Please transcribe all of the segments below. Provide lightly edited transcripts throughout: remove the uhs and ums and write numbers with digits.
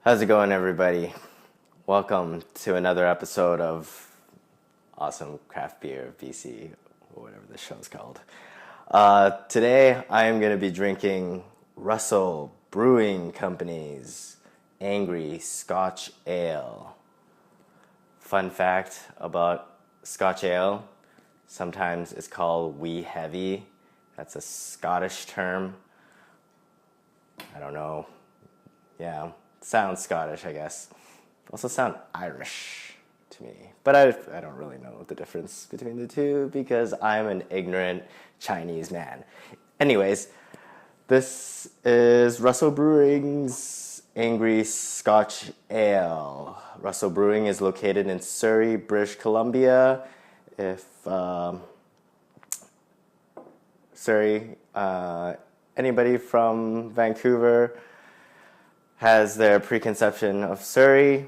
How's it going, everybody? Welcome to another episode of Awesome Craft Beer BC, or whatever the show's called. Today, I am going to be drinking Russell Brewing Company's Angry Scotch Ale. Fun fact about Scotch Ale, sometimes it's called wee heavy. That's a Scottish term. I don't know. Yeah, sounds Scottish, I guess. Also sound Irish to me. But I don't really know the difference between the two because I'm an ignorant Chinese man. Anyways, this is Russell Brewing's Angry Scotch Ale. Russell Brewing is located in Surrey, British Columbia. If Surrey, anybody from Vancouver has their preconception of Surrey,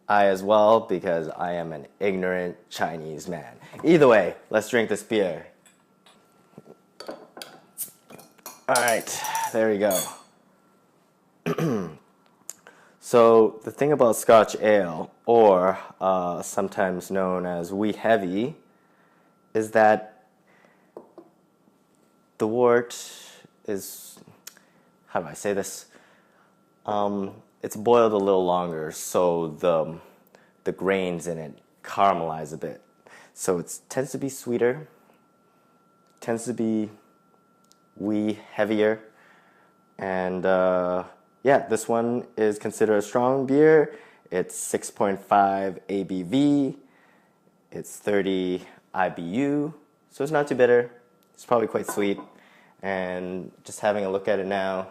I as well, because I am an ignorant Chinese man. Either way, let's drink this beer. Alright, there we go. So, the thing about Scotch Ale, or sometimes known as wee heavy, is that the wort is, how do I say this? It's boiled a little longer, so the grains in it caramelize a bit. So it tends to be sweeter, tends to be wee heavier, and yeah, this one is considered a strong beer. It's 6.5 ABV, it's 30 IBU, so it's not too bitter. It's probably quite sweet, and just having a look at it now,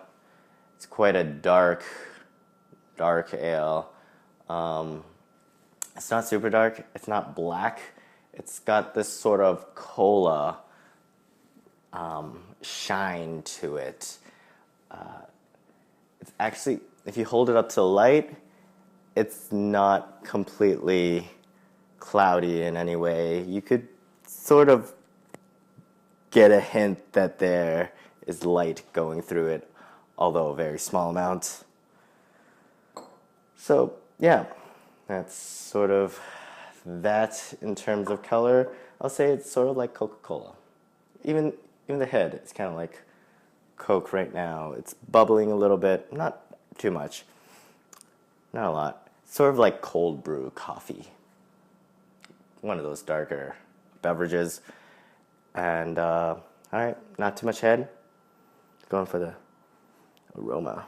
it's quite a dark ale. It's not super dark. It's not black. It's got this sort of cola shine to it. It's actually, if you hold it up to the light, it's not completely cloudy in any way. You could sort of get a hint that there is light going through it, although a very small amount. So, yeah, that's sort of that in terms of color. I'll say it's sort of like Coca-Cola. Even the head, it's kind of like Coke right now. It's bubbling a little bit, not too much, not a lot. Sort of like cold brew coffee. One of those darker beverages. And, all right, not too much head. Going for the aroma.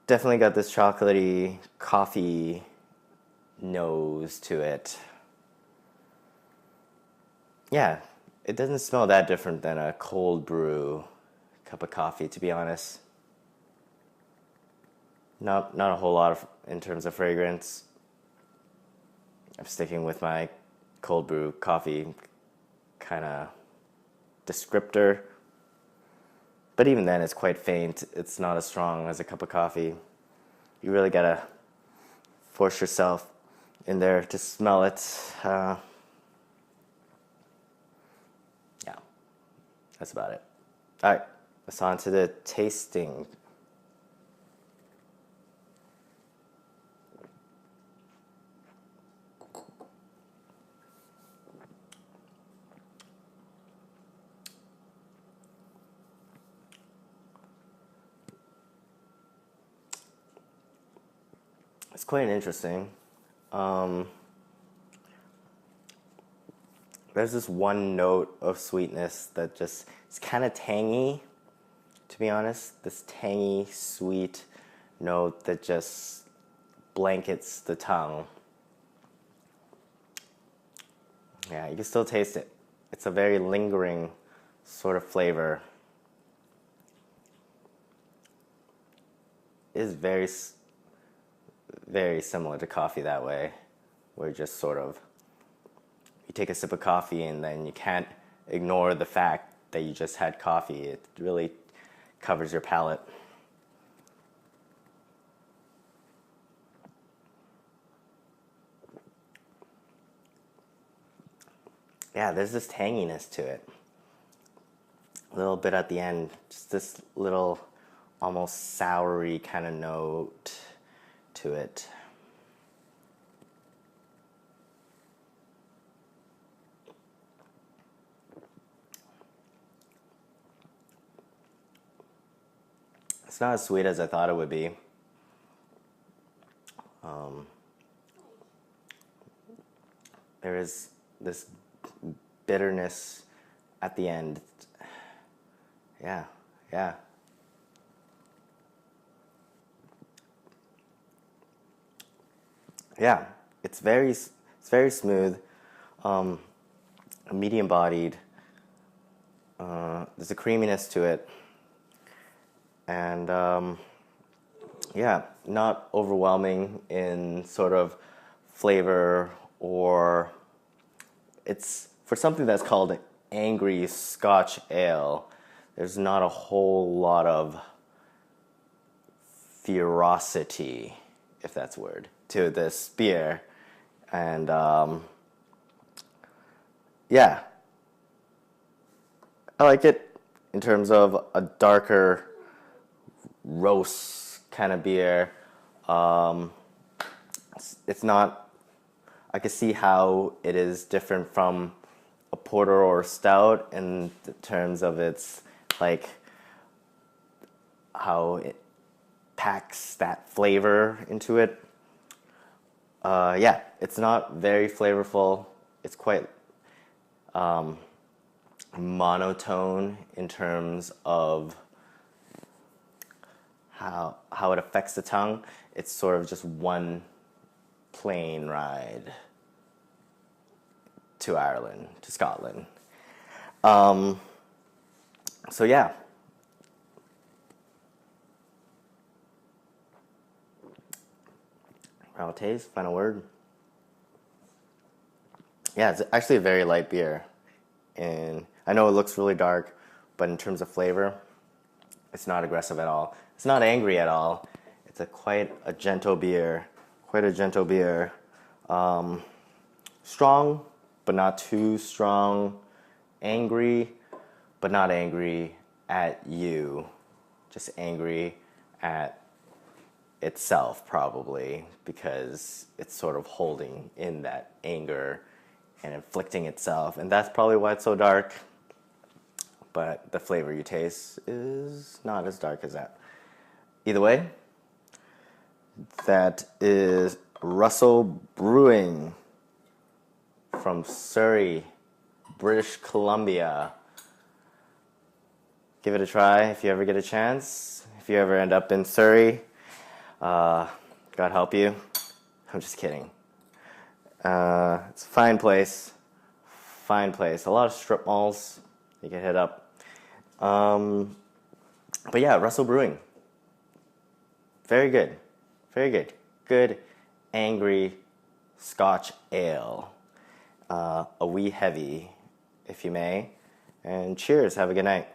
Definitely got this chocolatey coffee nose to it. Yeah, it doesn't smell that different than a cold brew cup of coffee, to be honest. Not a whole lot in terms of fragrance. I'm sticking with my cold brew coffee kind of descriptor. But even then, it's quite faint. It's not as strong as a cup of coffee. You really gotta force yourself in there to smell it. Yeah, that's about it. All right, let's on to the tasting. It's quite interesting. There's this one note of sweetness that just, it's kind of tangy, to be honest. This tangy, sweet note that just blankets the tongue. Yeah, you can still taste it. It's a very lingering sort of flavor. It is very similar to coffee that way, where just sort of, you take a sip of coffee and then you can't ignore the fact that you just had coffee. It really covers your palate. Yeah, there's this tanginess to it. A little bit at the end, just this little almost soury kind of note to it. It's not as sweet as I thought it would be. There is this bitterness at the end. Yeah. Yeah, it's very smooth, medium bodied. There's a creaminess to it, and yeah, not overwhelming in sort of flavor, or it's for something that's called Angry Scotch Ale. There's not a whole lot of ferocity, if that's a word, to this beer. And yeah, I like it in terms of a darker roast kind of beer. It's not, I can see how it is different from a porter or a stout in terms of its, like, how it packs that flavor into it. Yeah, it's not very flavorful. It's quite monotone in terms of how it affects the tongue. It's sort of just one plane ride to Ireland, to Scotland. So yeah. Final taste, final word. Yeah, it's actually a very light beer. And I know it looks really dark, but in terms of flavor, it's not aggressive at all. It's not angry at all. It's quite a gentle beer. Strong, but not too strong. Angry, but not angry at you. Just angry at itself, probably, because it's sort of holding in that anger and inflicting itself. And that's probably why it's so dark. But the flavor you taste is not as dark as that. Either way, that is Russell Brewing from Surrey, British Columbia. Give it a try if you ever get a chance. If you ever end up in Surrey, God help you. I'm just kidding. It's a fine place. A lot of strip malls you can hit up. But yeah, Russell Brewing. Very good. Good, angry Scotch ale. A wee heavy, if you may. And cheers. Have a good night.